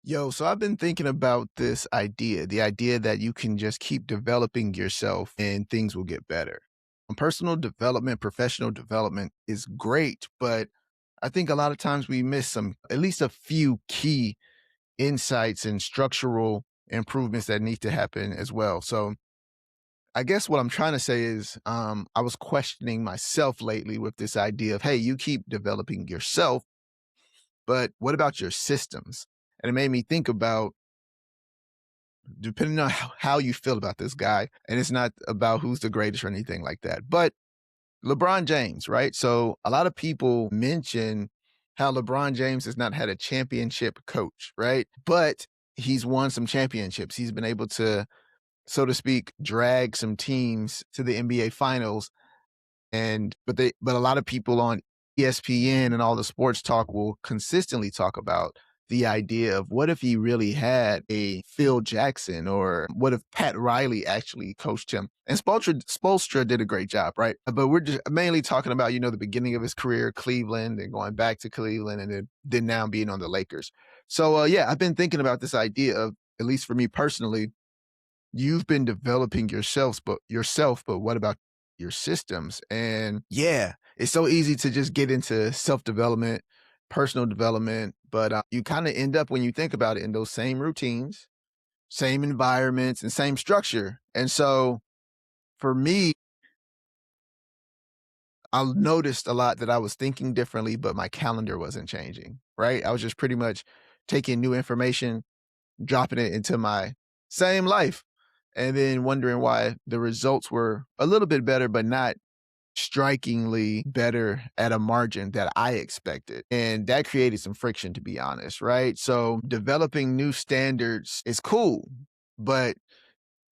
Yo, so I've been thinking about this idea, the idea that you can just keep developing yourself and things will get better. Personal development, professional development is great, but I think a lot of times we miss at least a few key insights and structural improvements that need to happen as well. So I guess what I'm trying to say is I was questioning myself lately with this idea of, hey, you keep developing yourself, but what about your systems? And it made me think about depending on how you feel about this guy, and it's not about who's the greatest or anything like that, but LeBron James, right? So a lot of people mention how LeBron James has not had a championship coach, right? But he's won some championships. He's been able to, so to speak, drag some teams to the NBA finals. But a lot of people on ESPN and all the sports talk will consistently talk about the idea of what if he really had a Phil Jackson, or what if Pat Riley actually coached him? And Spolstra did a great job, right? But we're just mainly talking about, the beginning of his career, Cleveland, and going back to Cleveland, and then now being on the Lakers. So yeah, I've been thinking about this idea of, at least for me personally, you've been developing yourself, but what about your systems? And yeah, it's so easy to just get into self-development, personal development, but you kind of end up, when you think about it, in those same routines, same environments, and same structure. And so for me, I noticed a lot that I was thinking differently, but my calendar wasn't changing, right? I was just pretty much taking new information, dropping it into my same life, and then wondering why the results were a little bit better, but not strikingly better at a margin that I expected. And that created some friction, to be honest, right? So developing new standards is cool, but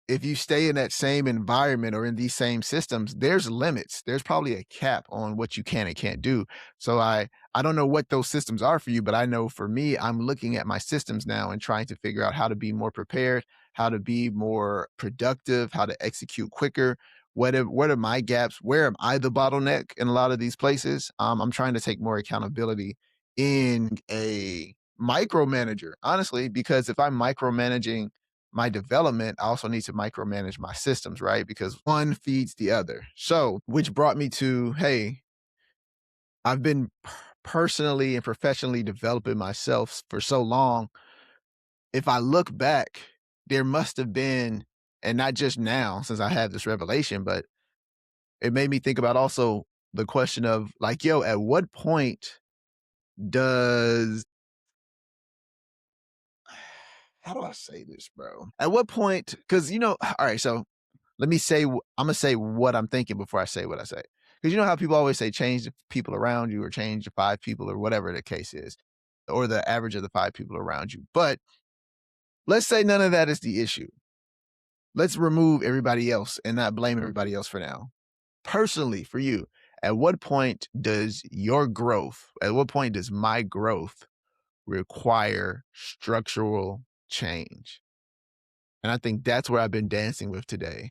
if you stay in that same environment or in these same systems, there's limits. There's probably a cap on what you can and can't do. So I don't know what those systems are for you, but I know for me, I'm looking at my systems now and trying to figure out how to be more prepared, how to be more productive, how to execute quicker. What are my gaps? Where am I the bottleneck in a lot of these places? I'm trying to take more accountability in a micromanager, honestly, because if I'm micromanaging my development, I also need to micromanage my systems, right? Because one feeds the other. So, which brought me to, hey, I've been personally and professionally developing myself for so long. If I look back, there must have been, and not just now since I had this revelation, but it made me think about also the question of, like, yo, at what point does, how do I say this, bro? At what point, because, all right, so let me say, I'm gonna say what I'm thinking before I say what I say. Because you know how people always say change the people around you, or change the five people, or whatever the case is, or the average of the five people around you. But let's say none of that is the issue. Let's remove everybody else and not blame everybody else for now. Personally, for you, at what point does your growth, at what point does my growth require structural change? And I think that's where I've been dancing with today,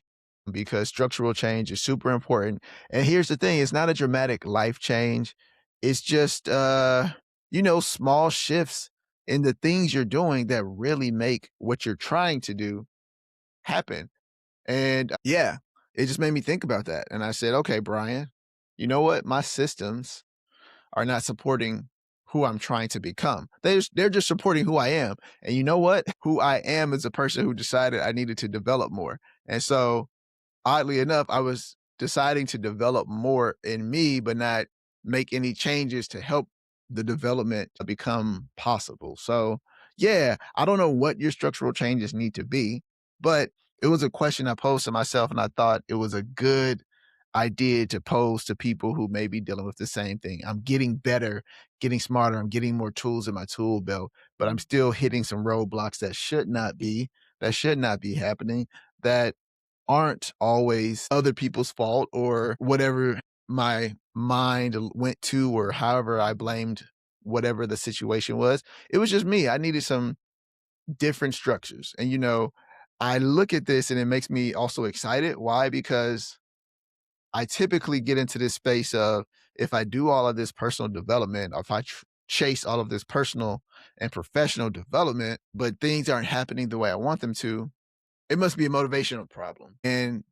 because structural change is super important. And here's the thing, it's not a dramatic life change. It's just small shifts in the things you're doing that really make what you're trying to do happen. And yeah, it just made me think about that. And I said, okay, Brian, you know what? My systems are not supporting who I'm trying to become. They're just supporting who I am. And you know what? Who I am is a person who decided I needed to develop more. And so, oddly enough, I was deciding to develop more in me, but not make any changes to help the development to become possible. So, yeah, I don't know what your structural changes need to be, but it was a question I posed to myself, and I thought it was a good idea to pose to people who may be dealing with the same thing. I'm getting better, getting smarter, I'm getting more tools in my tool belt, but I'm still hitting some roadblocks that should not be happening, that aren't always other people's fault or whatever my mind went to, or however I blamed whatever the situation was. It was just me. I needed some different structures. And, I look at this and it makes me also excited. Why? Because I typically get into this space of, if I do all of this personal development, or if I chase all of this personal and professional development, but things aren't happening the way I want them to, it must be a motivational problem. And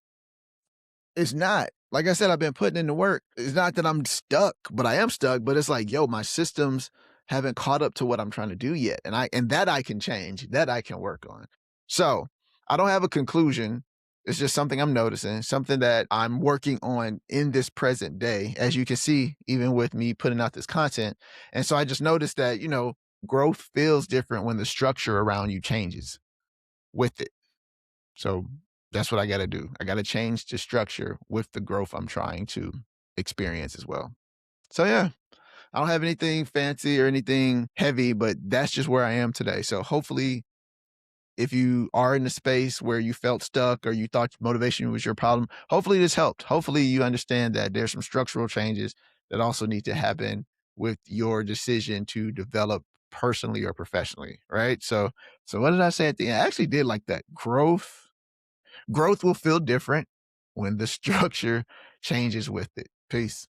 it's not. Like I said, I've been putting in the work. It's not that I'm stuck, but I am stuck. But it's like, yo, my systems haven't caught up to what I'm trying to do yet. And that I can change, that I can work on. So I don't have a conclusion. It's just something I'm noticing, something that I'm working on in this present day, as you can see, even with me putting out this content. And so I just noticed that, growth feels different when the structure around you changes with it. So that's what I got to do. I got to change the structure with the growth I'm trying to experience as well. So yeah, I don't have anything fancy or anything heavy, but that's just where I am today. So hopefully, if you are in a space where you felt stuck or you thought motivation was your problem, hopefully this helped. Hopefully you understand that there's some structural changes that also need to happen with your decision to develop personally or professionally, right? So what did I say at the end? I actually did like that. Growth will feel different when the structure changes with it. Peace.